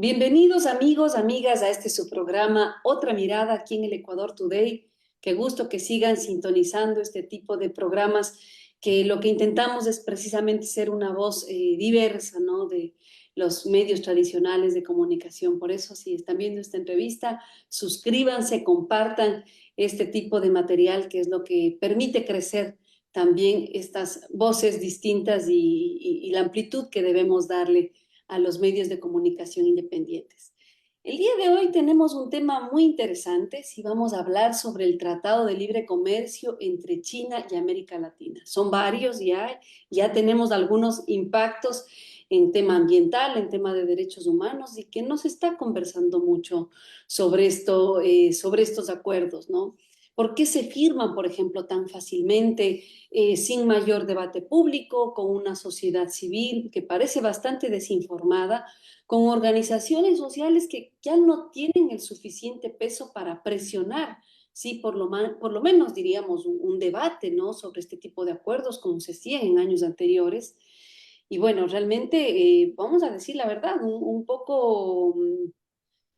Bienvenidos amigos, amigas a este su programa Otra Mirada aquí en el Ecuador Today. Qué gusto que sigan sintonizando este tipo de programas que lo que intentamos es precisamente ser una voz diversa, ¿no? De los medios tradicionales de comunicación. Por eso, si están viendo esta entrevista, suscríbanse, compartan este tipo de material que es lo que permite crecer también estas voces distintas y la amplitud que debemos darle a los medios de comunicación independientes. El día de hoy tenemos un tema muy interesante, si vamos a hablar sobre el Tratado de Libre Comercio entre China y América Latina. Son varios ya tenemos algunos impactos en tema ambiental, en tema de derechos humanos y que no se está conversando mucho sobre esto, sobre estos acuerdos, ¿no? ¿Por qué se firman, por ejemplo, tan fácilmente, sin mayor debate público, con una sociedad civil que parece bastante desinformada, con organizaciones sociales que ya no tienen el suficiente peso para presionar, sí, por lo menos diríamos un debate, ¿no? Sobre este tipo de acuerdos, como se hacía en años anteriores? Y bueno, realmente, vamos a decir la verdad, un poco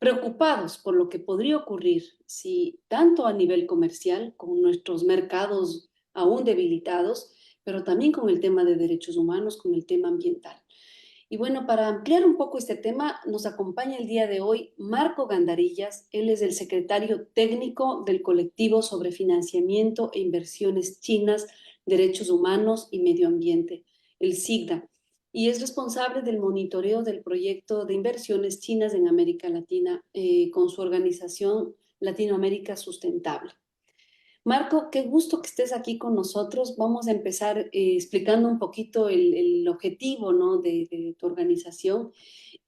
preocupados por lo que podría ocurrir si tanto a nivel comercial, con nuestros mercados aún debilitados, pero también con el tema de derechos humanos, con el tema ambiental. Y bueno, para ampliar un poco este tema, nos acompaña el día de hoy Marco Gandarillas. Él es el secretario técnico del colectivo sobre financiamiento e inversiones chinas, derechos humanos y medio ambiente, el SIGDA, y es responsable del monitoreo del proyecto de inversiones chinas en América Latina, con su organización Latinoamérica Sustentable. Marco, qué gusto que estés aquí con nosotros. Vamos a empezar explicando un poquito el objetivo, ¿no? de tu organización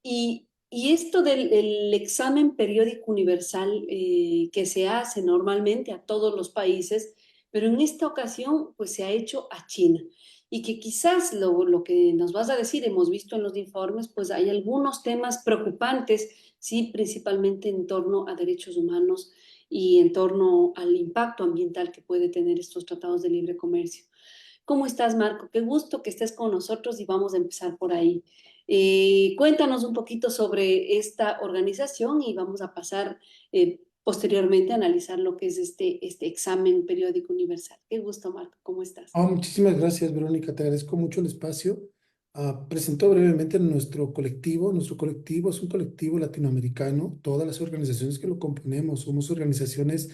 y esto del el examen periódico universal, que se hace normalmente a todos los países, pero en esta ocasión pues se ha hecho a China. Y que quizás lo que nos vas a decir, hemos visto en los informes, pues hay algunos temas preocupantes, sí, principalmente en torno a derechos humanos y en torno al impacto ambiental que puede tener estos tratados de libre comercio. ¿Cómo estás, Marco? Qué gusto que estés con nosotros y vamos a empezar por ahí. Cuéntanos un poquito sobre esta organización y vamos a pasar posteriormente a analizar lo que es este examen periódico universal. Qué gusto, Marco. ¿Cómo estás? Muchísimas gracias, Verónica. Te agradezco mucho el espacio. Presento brevemente nuestro colectivo. Nuestro colectivo es un colectivo latinoamericano. Todas las organizaciones que lo componemos somos organizaciones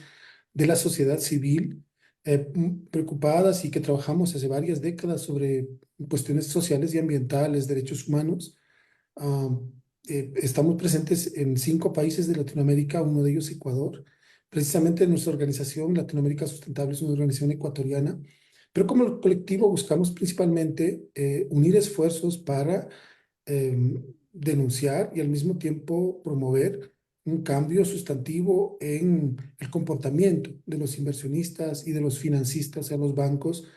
de la sociedad civil, preocupadas y que trabajamos hace varias décadas sobre cuestiones sociales y ambientales, derechos humanos. Ah, Estamos presentes en 5 países de Latinoamérica, uno de ellos Ecuador. Precisamente nuestra organización Latinoamérica Sustentable es una organización ecuatoriana, pero como colectivo buscamos principalmente unir esfuerzos para eh, denunciar y al mismo tiempo promover un cambio sustantivo en el comportamiento de los inversionistas y de los financistas, o sea, los bancos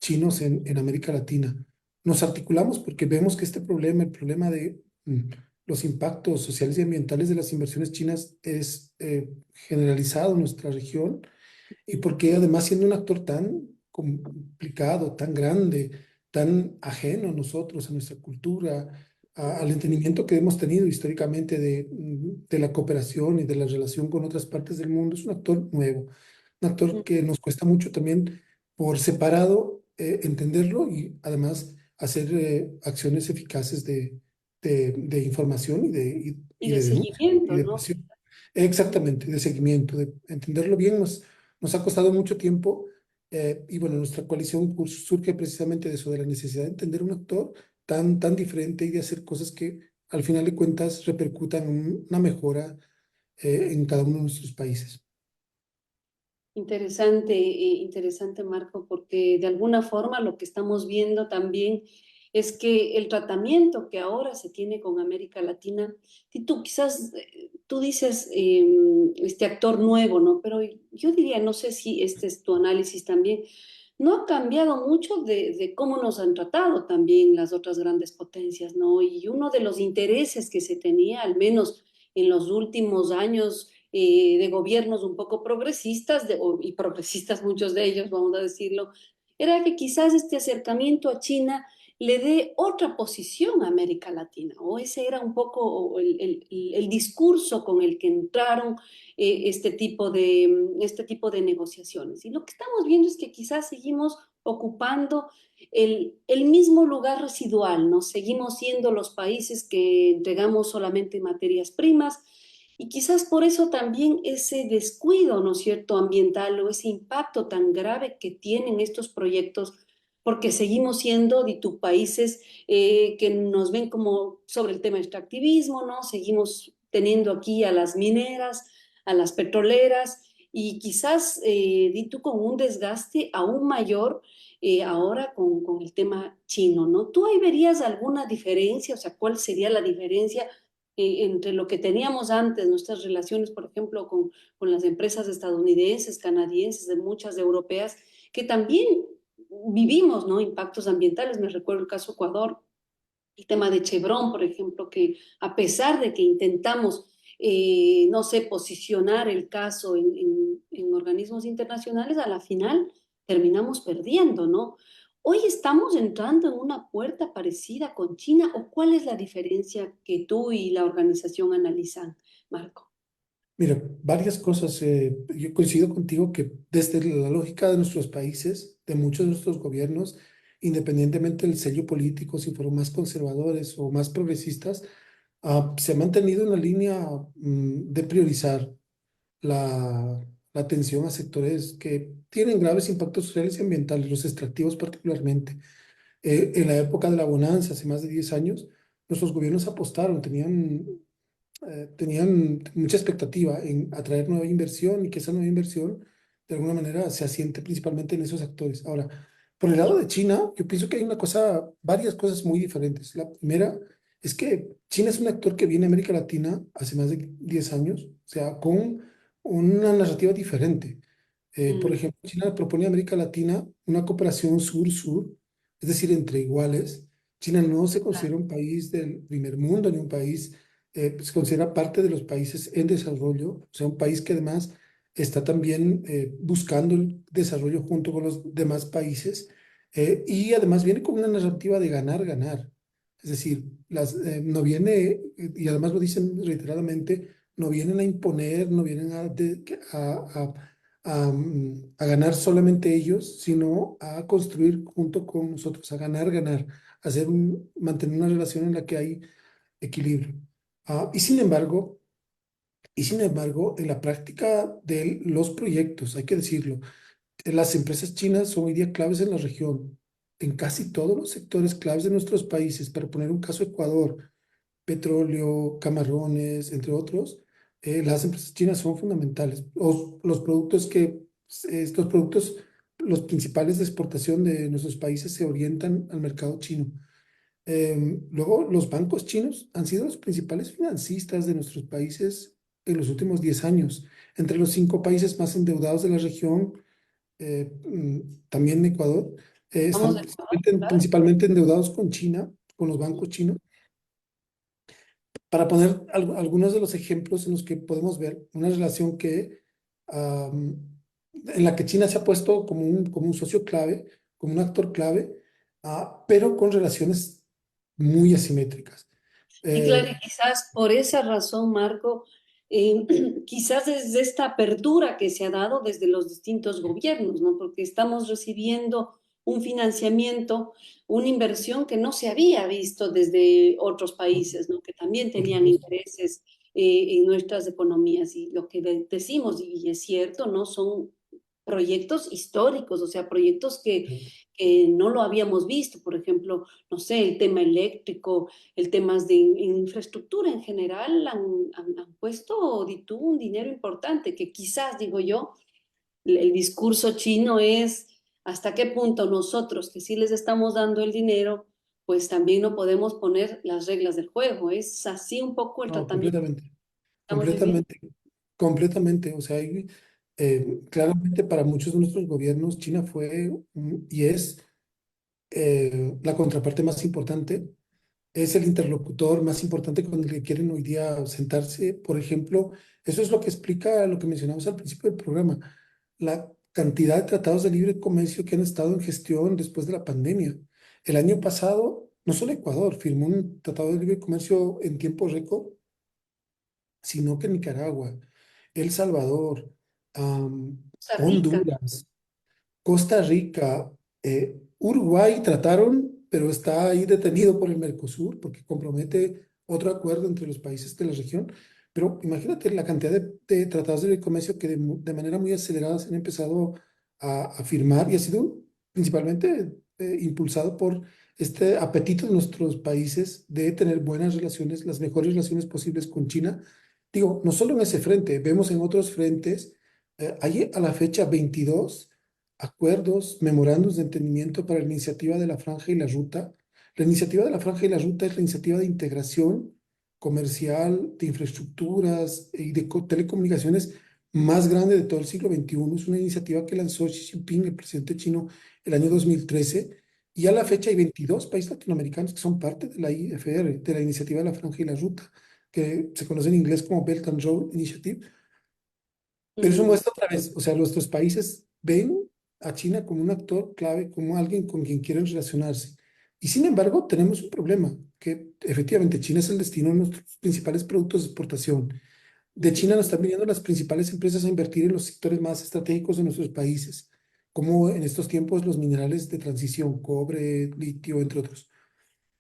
chinos en América Latina. Nos articulamos porque vemos que este problema, el problema de los impactos sociales y ambientales de las inversiones chinas es generalizado en nuestra región y porque además siendo un actor tan complicado, tan grande, tan ajeno a nosotros, a nuestra cultura, al entendimiento que hemos tenido históricamente de la cooperación y de la relación con otras partes del mundo, es un actor nuevo, un actor que nos cuesta mucho también por separado entenderlo y además hacer acciones eficaces de información Y y de de denuncia y seguimiento, de ¿no? presión. Exactamente, de seguimiento, de entenderlo bien. Nos ha costado mucho tiempo y bueno, nuestra coalición surge precisamente de eso, de la necesidad de entender un actor tan diferente y de hacer cosas que al final de cuentas repercutan en una mejora en cada uno de nuestros países. Interesante, interesante, Marco, porque de alguna forma lo que estamos viendo también es que el tratamiento que ahora se tiene con América Latina, y tú quizás, tú dices este actor nuevo, ¿no? Pero yo diría, no sé si este es tu análisis también, no ha cambiado mucho de cómo nos han tratado también las otras grandes potencias, ¿no? Y uno de los intereses que se tenía, al menos en los últimos años, de gobiernos un poco progresistas, y progresistas muchos de ellos, vamos a decirlo, era que quizás este acercamiento a China le dé otra posición a América Latina, o ese era un poco el discurso con el que entraron este tipo de negociaciones. Y lo que estamos viendo es que quizás seguimos ocupando el mismo lugar residual, ¿no? Seguimos siendo los países que entregamos solamente materias primas y quizás por eso también ese descuido, ¿no es cierto?, ambiental o ese impacto tan grave que tienen estos proyectos, porque seguimos siendo de tus países que nos ven como sobre el tema de extractivismo, ¿no? Seguimos teniendo aquí a las mineras, a las petroleras y quizás di tú con un desgaste aún mayor ahora con el tema chino, ¿no? ¿Tú ahí verías alguna diferencia? O sea, ¿cuál sería la diferencia entre lo que teníamos antes, nuestras relaciones, por ejemplo, con las empresas estadounidenses, canadienses, de muchas europeas, que también vivimos, ¿no? Impactos ambientales? Me recuerdo el caso Ecuador, el tema de Chevron, por ejemplo, que a pesar de que intentamos, no sé, posicionar el caso en organismos internacionales, a la final terminamos perdiendo, ¿no? Hoy estamos entrando en una puerta parecida con China, ¿o cuál es la diferencia que tú y la organización analizan, Marco? Mira, varias cosas. Yo coincido contigo que desde la lógica de nuestros países, de muchos de nuestros gobiernos, independientemente del sello político, si fueron más conservadores o más progresistas, se ha mantenido una línea de priorizar la atención a sectores que tienen graves impactos sociales y ambientales, los extractivos particularmente. En la época de la bonanza, hace más de 10 años, nuestros gobiernos apostaron, tenían mucha expectativa en atraer nueva inversión y que esa nueva inversión de alguna manera se asiente principalmente en esos actores. Ahora, por el lado de China, yo pienso que hay varias cosas muy diferentes. La primera es que China es un actor que viene a América Latina hace más de 10 años, o sea, con una narrativa diferente. Por Mm, ejemplo, China propone a América Latina una cooperación sur-sur, es decir, entre iguales. China no se claro. considera un país del primer mundo ni un país se considera parte de los países en desarrollo, o sea, un país que además está también buscando el desarrollo junto con los demás países y además viene con una narrativa de ganar, ganar. Es decir, no viene, y además lo dicen reiteradamente, no vienen a imponer, no vienen a ganar solamente ellos, sino a construir junto con nosotros, a ganar, ganar, mantener una relación en la que hay equilibrio. Ah, y sin embargo, en la práctica de los proyectos, hay que decirlo, las empresas chinas son hoy día claves en la región, en casi todos los sectores claves de nuestros países. Para poner un caso, Ecuador, petróleo, camarones, entre otros, las empresas chinas son fundamentales. Estos productos, los principales de exportación de nuestros países se orientan al mercado chino. Luego, los bancos chinos han sido los principales financistas de nuestros países en los últimos 10 años. Entre los 5 países más endeudados de la región, también Ecuador, Vamos están de acuerdo, claro. principalmente endeudados con China, con los bancos chinos. Para poner algunos de los ejemplos en los que podemos ver una relación am, en la que China se ha puesto como un socio clave, como un actor clave, pero con relaciones muy asimétricas. Y claro, y Eh, quizás por esa razón, Marco, eh, quizás desde esta apertura que se ha dado desde los distintos gobiernos, ¿no? Porque estamos recibiendo un financiamiento, una inversión que no se había visto desde otros por, países, ¿no? Que también por tenían supuesto. intereses en nuestras economías. Y lo que decimos, y es cierto, ¿no? Son proyectos históricos, o sea, proyectos que no lo habíamos visto. Por ejemplo, no sé, el tema eléctrico, el tema de infraestructura en general han puesto di tú, un dinero importante que quizás, digo yo, el discurso chino es hasta qué punto nosotros que sí les estamos dando el dinero, pues también no podemos poner las reglas del juego. Es así un poco el No, tratamiento que completamente, estamos viviendo. completamente, completamente. O sea, claramente para muchos de nuestros gobiernos, China fue y es la contraparte más importante, es el interlocutor más importante con el que quieren hoy día sentarse. Por ejemplo, eso es lo que explica lo que mencionamos al principio del programa, la cantidad de tratados de libre comercio que han estado en gestión después de la pandemia. El año pasado, no solo Ecuador firmó un tratado de libre comercio en tiempo récord, sino que Nicaragua, El Salvador, Costa Rica. Honduras, Costa Rica, Uruguay trataron, pero está ahí detenido por el Mercosur porque compromete otro acuerdo entre los países de la región. Pero imagínate la cantidad de tratados de libre comercio que de manera muy acelerada se han empezado a firmar y ha sido principalmente impulsado por este apetito de nuestros países de tener buenas relaciones, las mejores relaciones posibles con China. Digo, no solo en ese frente, vemos en otros frentes, hay a la fecha 22 acuerdos, memorandos de entendimiento para la iniciativa de la Franja y la Ruta. La iniciativa de la Franja y la Ruta es la iniciativa de integración comercial, de infraestructuras y de telecomunicaciones más grande de todo el siglo XXI. Es una iniciativa que lanzó Xi Jinping, el presidente chino, el año 2013. Y a la fecha hay 22 países latinoamericanos que son parte de la IFR, de la iniciativa de la Franja y la Ruta, que se conoce en inglés como Belt and Road Initiative. Pero eso Mm. muestra otra vez, o sea, nuestros países ven a China como un actor clave, como alguien con quien quieren relacionarse. Y sin embargo, tenemos un problema, que efectivamente China es el destino de nuestros principales productos de exportación. De China nos están viniendo las principales empresas a invertir en los sectores más estratégicos de nuestros países, como en estos tiempos los minerales de transición, cobre, litio, entre otros.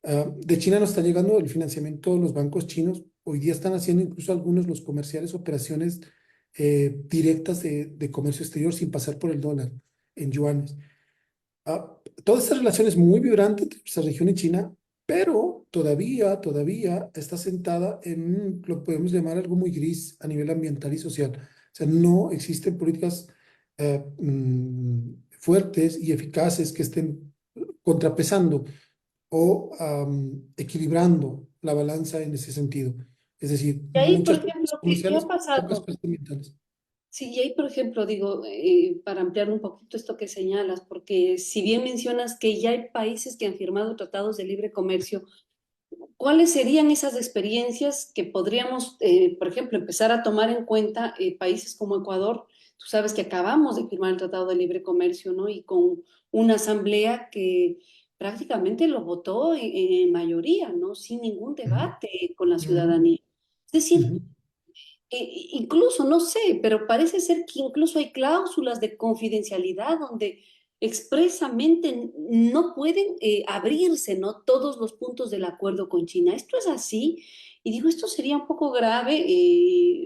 De China nos está llegando el financiamiento, los bancos chinos hoy día están haciendo incluso algunos, los comerciales, operaciones directas de comercio exterior sin pasar por el dólar en yuanes. Toda esta relación es muy vibrante entre nuestra región y China, pero todavía está sentada en, lo que podemos llamar algo muy gris a nivel ambiental y social. O sea, no existen políticas fuertes y eficaces que estén contrapesando o equilibrando la balanza en ese sentido. Es decir, Y ahí, por muchas políticas ejemplo, ¿qué ha comerciales, pocas pasado? políticas ambientales. Sí, y ahí, por ejemplo, digo, para ampliar un poquito esto que señalas, porque si bien mencionas que ya hay países que han firmado tratados de libre comercio, ¿cuáles serían esas experiencias que podríamos, por ejemplo, empezar a tomar en cuenta países como Ecuador? Tú sabes que acabamos de firmar el Tratado de Libre Comercio, ¿no? Y con una asamblea que prácticamente lo votó en mayoría, ¿no? Sin ningún Ujú, debate con la ujú, ciudadanía. Es decir, ujú, incluso, no sé, pero parece ser que incluso hay cláusulas de confidencialidad donde expresamente no pueden abrirse, ¿no? Todos los puntos del acuerdo con China. Esto es así. Y digo, esto sería un poco grave,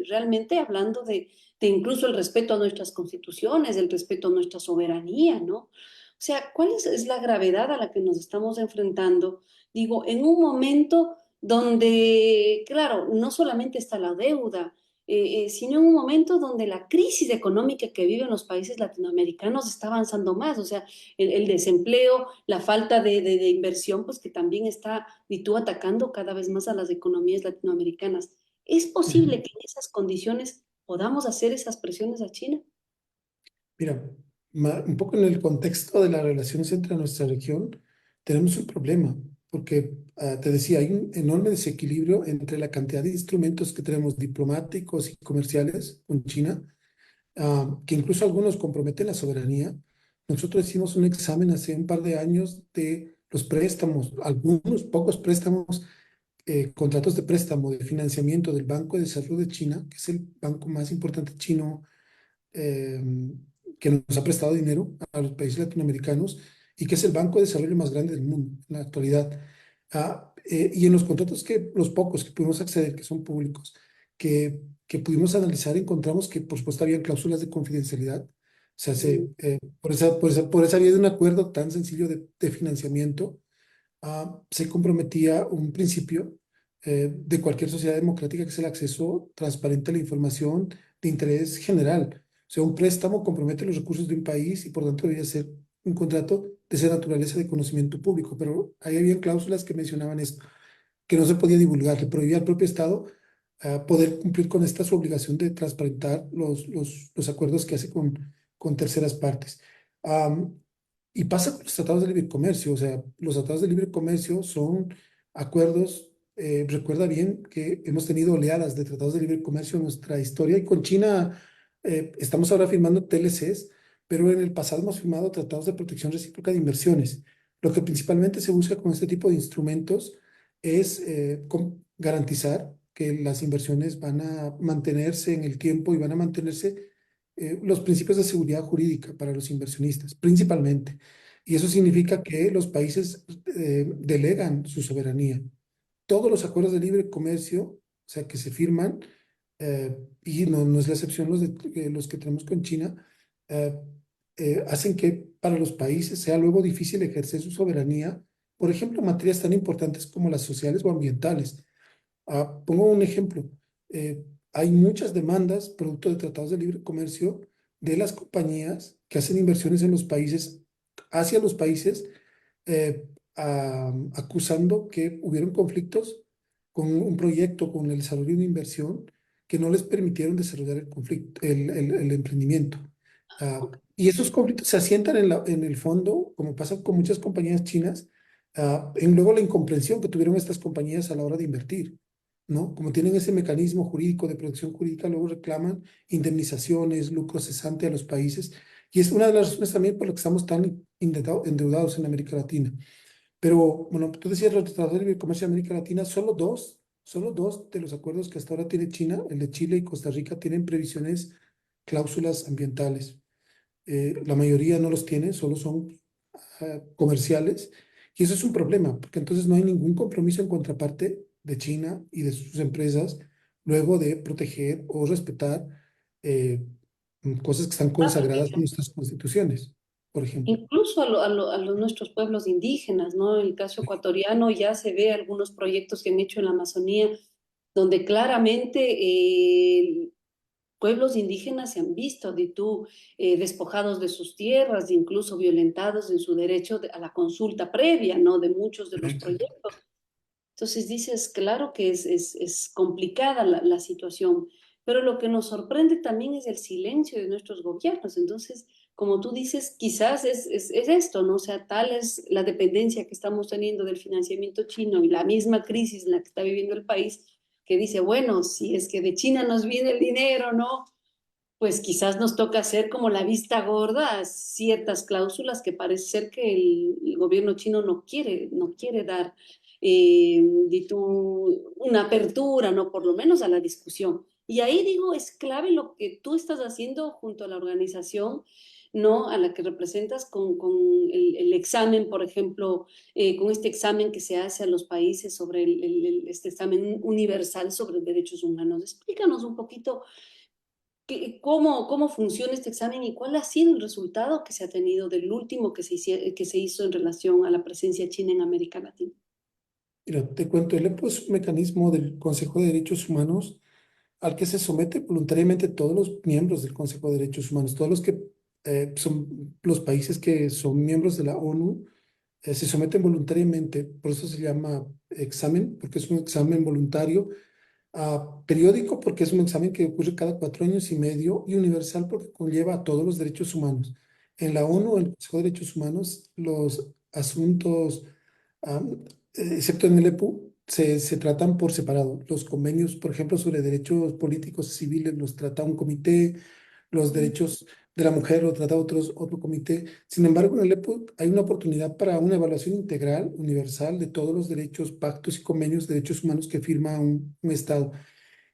realmente hablando de incluso el respeto a nuestras constituciones, el respeto a nuestra soberanía, ¿no? O sea, ¿cuál es la gravedad a la que nos estamos enfrentando? Digo, en un momento donde, claro, no solamente está la deuda, sino en un momento donde la crisis económica que viven los países latinoamericanos está avanzando más, o sea, el desempleo, la falta de inversión, pues que también está, y tú atacando cada vez más a las economías latinoamericanas. ¿Es ujú. posible que en esas condiciones podamos hacer esas presiones a China? Mira, un poco en el contexto de las relaciones entre nuestra región, tenemos un problema, porque te decía, hay un enorme desequilibrio entre la cantidad de instrumentos que tenemos diplomáticos y comerciales con China, que incluso algunos comprometen la soberanía. Nosotros hicimos un examen hace un par de años de los préstamos, algunos pocos préstamos, contratos de préstamo de financiamiento del Banco de Desarrollo de China, que es el banco más importante chino, eh, que nos ha prestado dinero a los países latinoamericanos y que es el banco de desarrollo más grande del mundo en la actualidad. Y en los contratos que, los pocos que pudimos acceder, que son públicos, que pudimos analizar, encontramos que por supuesto había cláusulas de confidencialidad. O sea, Mm. por esa vía de un acuerdo tan sencillo de financiamiento, se comprometía un principio de cualquier sociedad democrática, que es el acceso transparente a la información de interés general. O sea, un préstamo compromete los recursos de un país y por tanto debería ser un contrato de esa naturaleza de conocimiento público. Pero ahí había cláusulas que mencionaban esto, que no se podía divulgar, le prohibía al propio Estado poder cumplir con esta su obligación de transparentar los acuerdos que hace con terceras partes. Am, y pasa con los tratados de libre comercio, o sea, los tratados de libre comercio son acuerdos, recuerda bien que hemos tenido oleadas de tratados de libre comercio en nuestra historia y con China estamos ahora firmando TLCs, pero en el pasado hemos firmado tratados de protección recíproca de inversiones. Lo que principalmente se busca con este tipo de instrumentos es garantizar que las inversiones van a mantenerse en el tiempo y van a mantenerse los principios de seguridad jurídica para los inversionistas, principalmente. Y eso significa que los países delegan su soberanía. Todos los acuerdos de libre comercio, o sea, que se firman, y no es la excepción los que tenemos con China, eh, hacen que para los países sea luego difícil ejercer su soberanía, por ejemplo, en materias tan importantes como las sociales o ambientales. Pongo un ejemplo. eh, Hay muchas demandas producto de tratados de libre comercio de las compañías que hacen inversiones en los países, hacia los países, eh, acusando que hubieron conflictos con un proyecto, con el desarrollo de una inversión que no les permitieron desarrollar el conflicto, el emprendimiento. Ok. Y esos conflictos se asientan en el fondo, como pasa con muchas compañías chinas, en luego la incomprensión que tuvieron estas compañías a la hora de invertir, ¿no? Como tienen ese mecanismo jurídico de protección jurídica, luego reclaman indemnizaciones, lucro cesante a los países. Y es una de las razones también por las que estamos tan endeudados en América Latina. Pero, bueno, tú decías los tratados de libre comercio de América Latina, solo dos de los acuerdos que hasta ahora tiene China, el de Chile y Costa Rica, tienen previsiones, cláusulas ambientales. La mayoría no los tiene, solo son comerciales. Y eso es un problema, porque entonces no hay ningún compromiso en contraparte de China y de sus empresas luego de proteger o respetar eh, cosas que están consagradas en nuestras constituciones, por ejemplo. Incluso a los nuestros pueblos indígenas, ¿no? En el caso ecuatoriano ya se ve algunos proyectos que han hecho en la Amazonía, donde claramente pueblos indígenas se han visto despojados de sus tierras, incluso violentados en su derecho a la consulta previa, ¿no? De muchos de los Exactamente. proyectos. Entonces dices, claro que es complicada la situación, pero lo que nos sorprende también es el silencio de nuestros gobiernos. Entonces, como tú dices, quizás es esto, ¿no? O sea, tal es la dependencia que estamos teniendo del financiamiento chino y la misma crisis en la que está viviendo el país, que dice, bueno, si es que de China nos viene el dinero, ¿no? Pues quizás nos toca hacer como la vista gorda a ciertas cláusulas que parece ser que el gobierno chino no quiere dar una apertura, ¿no? Por lo menos a la discusión. Y ahí digo, es clave lo que tú estás haciendo junto a la organización, ¿no? A la que representas con el examen, por ejemplo, con este examen que se hace a los países sobre este examen universal sobre derechos humanos. Explícanos un poquito cómo funciona este examen y cuál ha sido el resultado que se ha tenido del último que se hizo en relación a la presencia china en América Latina. Mira, te cuento, el EPO es un mecanismo del Consejo de Derechos Humanos al que se somete voluntariamente todos los miembros del Consejo de Derechos Humanos, todos los que son los países que son miembros de la ONU, se someten voluntariamente, por eso se llama examen, porque es un examen voluntario, periódico, porque es un examen que ocurre cada 4 años y medio, y universal, porque conlleva a todos los derechos humanos. En la ONU, el Consejo de Derechos Humanos, los asuntos, excepto en el EPU, se tratan por separado. Los convenios, por ejemplo, sobre derechos políticos y civiles, los trata un comité, los derechos de la mujer lo trata otro comité. Sin embargo, en el EPU hay una oportunidad para una evaluación integral, universal, de todos los derechos, pactos y convenios de derechos humanos que firma un Estado.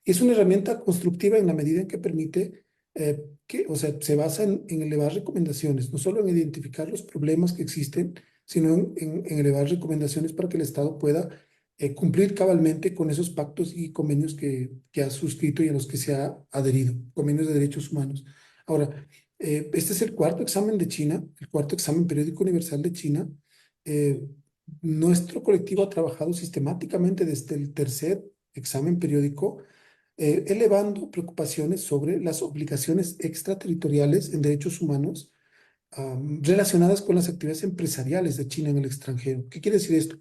Es una herramienta constructiva en la medida en que permite o sea, se basa en elevar recomendaciones, no solo en identificar los problemas que existen, sino en elevar recomendaciones para que el Estado pueda cumplir cabalmente con esos pactos y convenios que ha suscrito y a los que se ha adherido, convenios de derechos humanos. Ahora, este es el cuarto examen de China, el cuarto examen periódico universal de China. Eh, Nuestro colectivo ha trabajado sistemáticamente desde el tercer examen periódico, elevando preocupaciones sobre las obligaciones extraterritoriales en derechos humanos relacionadas con las actividades empresariales de China en el extranjero. ¿Qué quiere decir esto?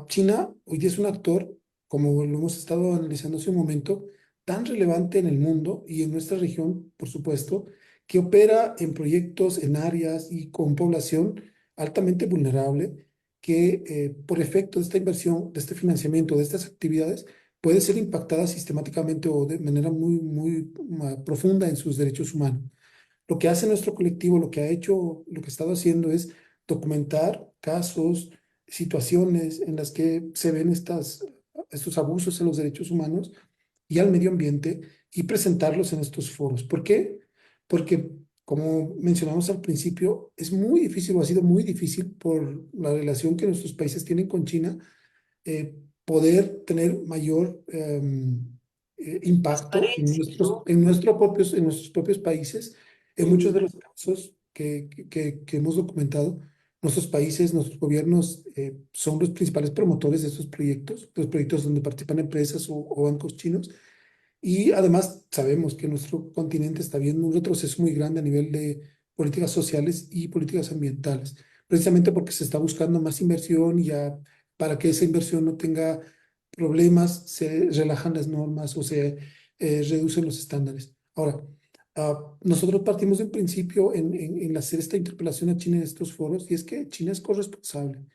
China hoy día es un actor, como lo hemos estado analizando hace un momento, tan relevante en el mundo y en nuestra región, por supuesto, que opera en proyectos, en áreas y con población altamente vulnerable, que por efecto de esta inversión, de este financiamiento, de estas actividades, puede ser impactada sistemáticamente o de manera muy, muy profunda en sus derechos humanos. Lo que hace nuestro colectivo, lo que ha hecho, lo que ha estado haciendo es documentar casos, situaciones en las que se ven estos abusos en los derechos humanos y al medio ambiente y presentarlos en estos foros. ¿Por qué? Porque, como mencionamos al principio, es muy difícil o ha sido muy difícil por la relación que nuestros países tienen con China, poder tener mayor impacto Transparencia, ¿no? en nuestros propios países. En muchos Ujú, de los casos que hemos documentado, nuestros países, nuestros gobiernos son los principales promotores de estos proyectos, los proyectos donde participan empresas o bancos chinos. Y además sabemos que nuestro continente está viendo un retroceso muy grande a nivel de políticas sociales y políticas ambientales, precisamente porque se está buscando más inversión y ya para que esa inversión no tenga problemas, se relajan las normas o se reducen los estándares. Ahora, nosotros partimos de un principio en hacer esta interpelación a China en estos foros, y es que China es corresponsable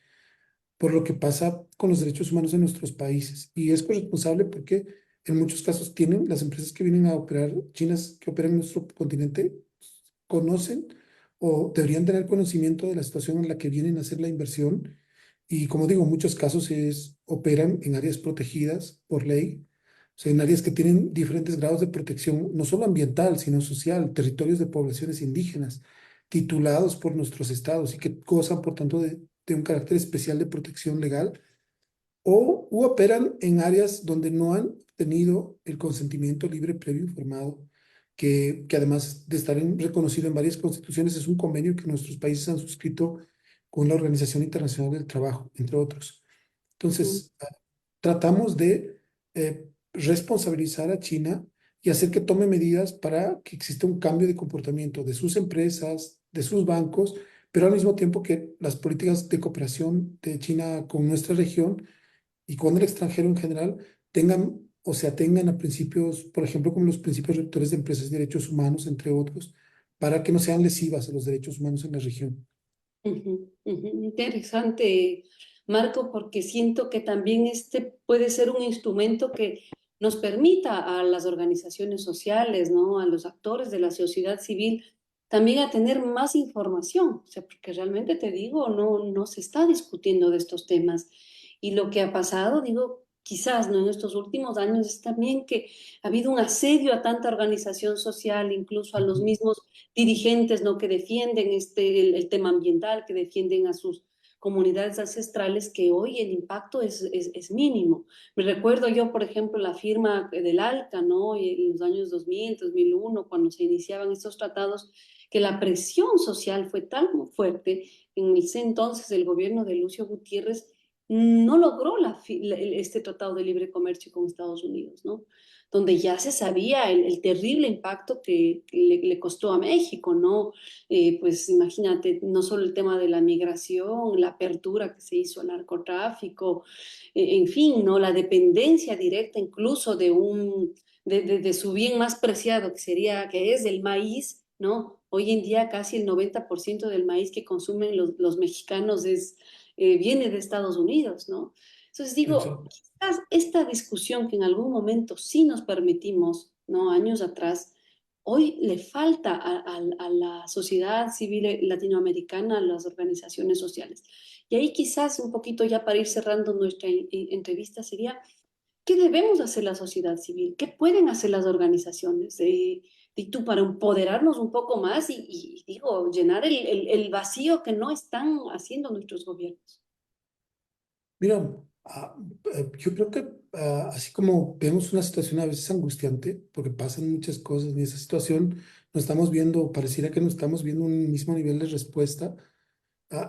por lo que pasa con los derechos humanos en nuestros países. Y es corresponsable porque en muchos casos tienen las empresas que vienen a operar, chinas que operan en nuestro continente, conocen o deberían tener conocimiento de la situación en la que vienen a hacer la inversión. Y como digo, en muchos casos operan en áreas protegidas por ley, o sea, en áreas que tienen diferentes grados de protección, no solo ambiental, sino social, territorios de poblaciones indígenas, titulados por nuestros estados y que gozan, por tanto, de un carácter especial de protección legal, u operan en áreas donde no han tenido el consentimiento libre, previo, informado, que además de estar reconocido en varias constituciones, es un convenio que nuestros países han suscrito con la Organización Internacional del Trabajo, entre otros. ujú. Entonces, tratamos de responsabilizar a China y hacer que tome medidas para que exista un cambio de comportamiento de sus empresas, de sus bancos, pero al mismo tiempo que las políticas de cooperación de China con nuestra región y con el extranjero en general tengan o se atengan a principios, por ejemplo, como los principios rectores de empresas y derechos humanos, entre otros, para que no sean lesivas a los derechos humanos en la región. Ujú, ujú. Interesante, Marco, porque siento que también este puede ser un instrumento que nos permita a las organizaciones sociales, ¿no? A los actores de la sociedad civil, también a tener más información, o sea, porque realmente te digo, no se está discutiendo de estos temas. Y lo que ha pasado, digo, quizás, ¿no? En estos últimos años es también que ha habido un asedio a tanta organización social, incluso a los Ujú. mismos dirigentes, ¿no? Que defienden el tema ambiental, que defienden a sus comunidades ancestrales, que hoy el impacto es mínimo. Me recuerdo yo, por ejemplo, la firma del ALCA, ¿no? En los años 2000, 2001, cuando se iniciaban estos tratados, que la presión social fue tan fuerte, en ese entonces el gobierno de Lucio Gutiérrez no logró este tratado de libre comercio con Estados Unidos, ¿no? Donde ya se sabía el terrible impacto que le costó a México, ¿no? Pues imagínate, no solo el tema de la migración, la apertura que se hizo al narcotráfico, en fin, ¿no? La dependencia directa incluso de su bien más preciado, que es el maíz, ¿no? Hoy en día casi el 90% del maíz que consumen los mexicanos viene de Estados Unidos, ¿no? Entonces digo, Exacto. quizás esta discusión que en algún momento sí nos permitimos, ¿no? Años atrás, hoy le falta a la sociedad civil latinoamericana, a las organizaciones sociales. Y ahí quizás un poquito ya para ir cerrando nuestra entrevista sería, ¿qué debemos hacer la sociedad civil? ¿Qué pueden hacer las organizaciones? Y tú para empoderarnos un poco más y digo, llenar el vacío que no están haciendo nuestros gobiernos. Mira, yo creo que así como vemos una situación a veces angustiante, porque pasan muchas cosas en esa situación, no estamos viendo, pareciera que no estamos viendo un mismo nivel de respuesta.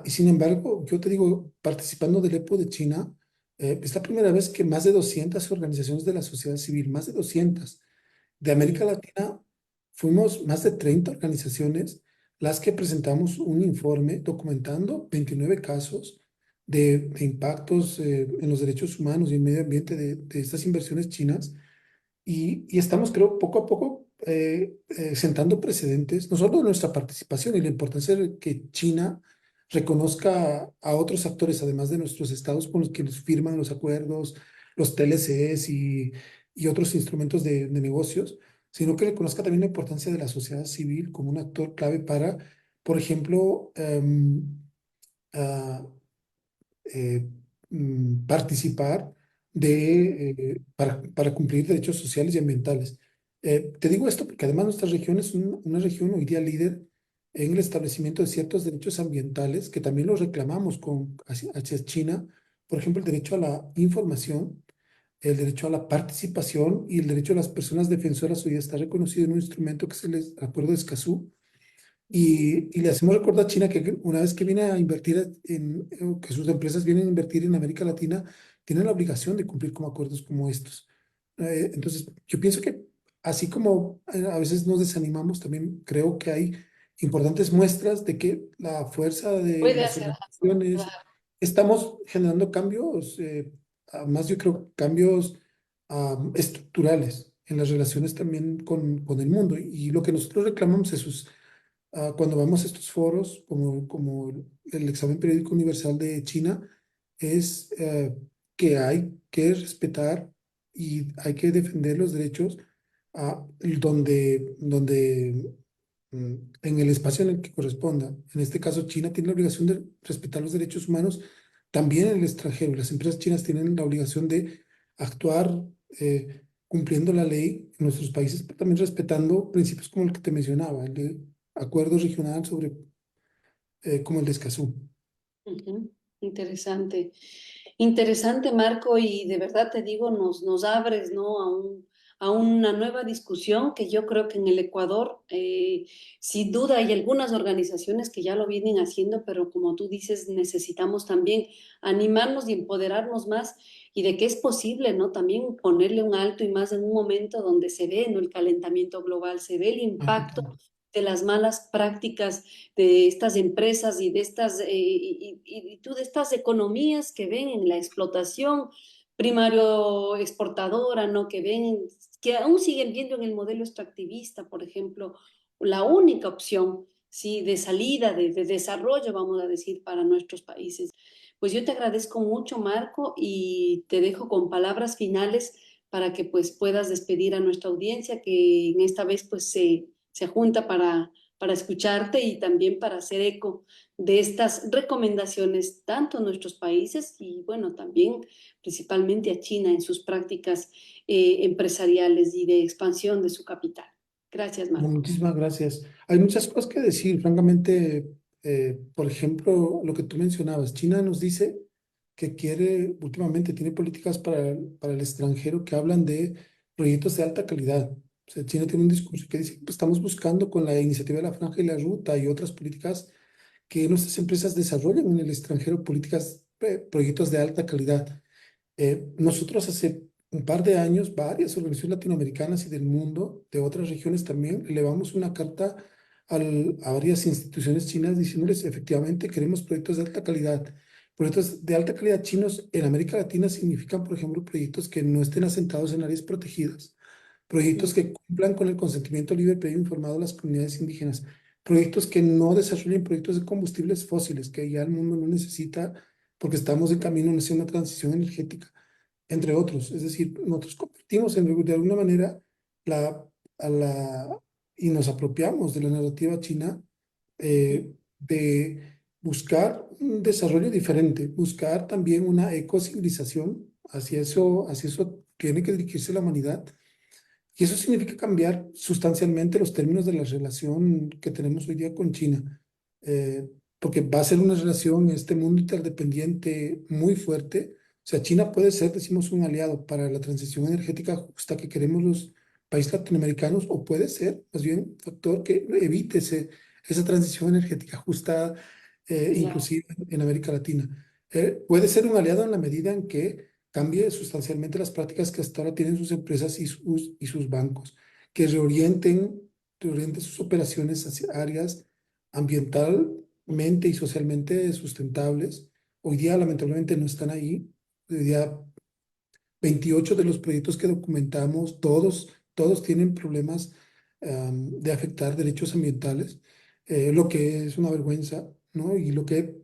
Y sin embargo, yo te digo, participando del EPO de China, es la primera vez que más de 200 organizaciones de la sociedad civil, más de 200 de América Latina, fuimos más de 30 organizaciones las que presentamos un informe documentando 29 casos de impactos en los derechos humanos y el medio ambiente de estas inversiones chinas. Y estamos, creo, poco a poco sentando precedentes, no solo de nuestra participación y la importancia de que China reconozca a otros actores, además de nuestros estados con los que nos firman los acuerdos, los TLCs y otros instrumentos de negocios, sino que reconozca también la importancia de la sociedad civil como un actor clave para, por ejemplo, eh, participar para cumplir derechos sociales y ambientales. Te digo esto porque además nuestra región es una región hoy día líder en el establecimiento de ciertos derechos ambientales que también los reclamamos hacia China. Por ejemplo, el derecho a la información, el derecho a la participación y el derecho de las personas defensoras hoy día está reconocido en un instrumento que es el Acuerdo de Escazú. Y le hacemos recordar a China que una vez que viene a invertir que sus empresas vienen a invertir en América Latina, tienen la obligación de cumplir con acuerdos como estos. Entonces, yo pienso que así como a veces nos desanimamos, también creo que hay importantes muestras de que la fuerza de Puede las hacer algo, organizaciones, claro. estamos generando cambios, además yo creo cambios estructurales en las relaciones también con el mundo. Y lo que nosotros reclamamos es cuando vamos a estos foros, como el examen periódico universal de China, es que hay que respetar y hay que defender los derechos donde en el espacio en el que corresponda. En este caso, China tiene la obligación de respetar los derechos humanos también en el extranjero. Las empresas chinas tienen la obligación de actuar cumpliendo la ley en nuestros países, pero también respetando principios como el que te mencionaba, el de acuerdos regionales como el de Escazú. Ujú. Interesante. Interesante, Marco, y de verdad te digo, nos abres, ¿no? A una nueva discusión que yo creo que en el Ecuador, sin duda, hay algunas organizaciones que ya lo vienen haciendo, pero como tú dices, necesitamos también animarnos y empoderarnos más y de que es posible, ¿no? También ponerle un alto y más en un momento donde se ve, ¿no? El calentamiento global, se ve el impacto Ajá. de las malas prácticas de estas empresas y de estas, de estas economías que ven en la explotación primario exportadora, ¿no? Que ven, que aún siguen viendo en el modelo extractivista, por ejemplo, la única opción, ¿sí? De salida, de desarrollo, vamos a decir, para nuestros países. Pues yo te agradezco mucho, Marco, y te dejo con palabras finales para que pues puedas despedir a nuestra audiencia que en esta vez pues se junta para escucharte y también para hacer eco de estas recomendaciones, tanto a nuestros países y bueno, también principalmente a China en sus prácticas empresariales y de expansión de su capital. Gracias, No, Marco. muchísimas gracias. Hay muchas cosas que decir, francamente, por ejemplo, lo que tú mencionabas, China nos dice que quiere, últimamente tiene políticas para el extranjero que hablan de proyectos de alta calidad. O sea, China tiene un discurso que dice, pues, estamos buscando con la iniciativa de la Franja y la Ruta y otras políticas que nuestras empresas desarrollen en el extranjero políticas, proyectos de alta calidad. Nosotros hace un par de años, varias organizaciones latinoamericanas y del mundo, de otras regiones también, elevamos una carta a varias instituciones chinas diciéndoles, efectivamente, queremos proyectos de alta calidad. Proyectos de alta calidad chinos en América Latina significan, por ejemplo, proyectos que no estén asentados en áreas protegidas, proyectos que cumplan con el consentimiento libre, previo e informado de las comunidades indígenas, proyectos que no desarrollen proyectos de combustibles fósiles, que ya el mundo no necesita porque estamos en camino hacia una transición energética, entre otros. Es decir, nosotros compartimos de alguna manera la, a la, y nos apropiamos de la narrativa china de buscar un desarrollo diferente, buscar también una ecocivilización. Hacia eso tiene que dirigirse la humanidad. Y eso significa cambiar sustancialmente los términos de la relación que tenemos hoy día con China, porque va a ser una relación en este mundo interdependiente muy fuerte. O sea, China puede ser, decimos, un aliado para la transición energética justa que queremos los países latinoamericanos, o puede ser más bien un factor que evite esa transición energética justa, Claro, inclusive en América Latina. Puede ser un aliado en la medida en que cambie sustancialmente las prácticas que hasta ahora tienen sus empresas y sus bancos, que reorienten sus operaciones hacia áreas ambientalmente y socialmente sustentables. Hoy día, lamentablemente, no están ahí. Hoy día, 28 de los proyectos que documentamos, todos tienen problemas de afectar derechos ambientales, lo que es una vergüenza, ¿no? Y lo que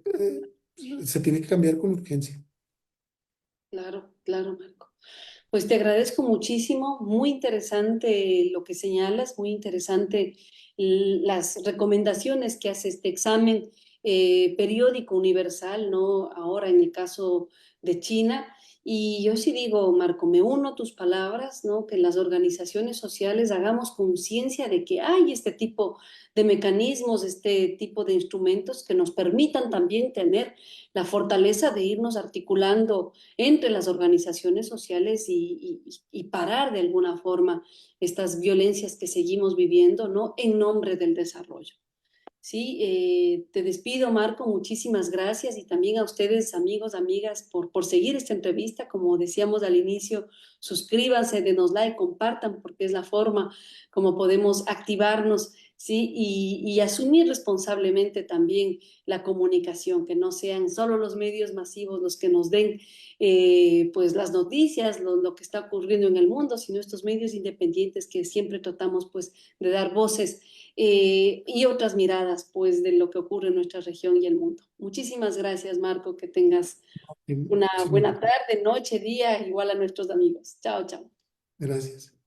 se tiene que cambiar con urgencia. claro, claro, Marco. Pues te agradezco muchísimo, muy interesante lo que señalas, muy interesante las recomendaciones que hace este examen periódico universal, ¿no? Ahora en el caso de China. Y yo sí digo, Marco, me uno a tus palabras, ¿no? Que las organizaciones sociales hagamos conciencia de que hay este tipo de mecanismos, este tipo de instrumentos que nos permitan también tener la fortaleza de irnos articulando entre las organizaciones sociales y parar de alguna forma estas violencias que seguimos viviendo, ¿no? En nombre del desarrollo. Sí, te despido, Marco. Muchísimas gracias y también a ustedes, amigos, amigas, por seguir esta entrevista. Como decíamos al inicio, suscríbanse, denos like, compartan, porque es la forma como podemos activarnos, ¿sí? Y asumir responsablemente también la comunicación, que no sean solo los medios masivos los que nos den pues las noticias, lo que está ocurriendo en el mundo, sino estos medios independientes que siempre tratamos pues de dar voces y otras miradas pues de lo que ocurre en nuestra región y el mundo. Muchísimas gracias, Marco, que tengas una Sí, buena tarde, noche, día, igual a nuestros amigos. Chao, chao. gracias.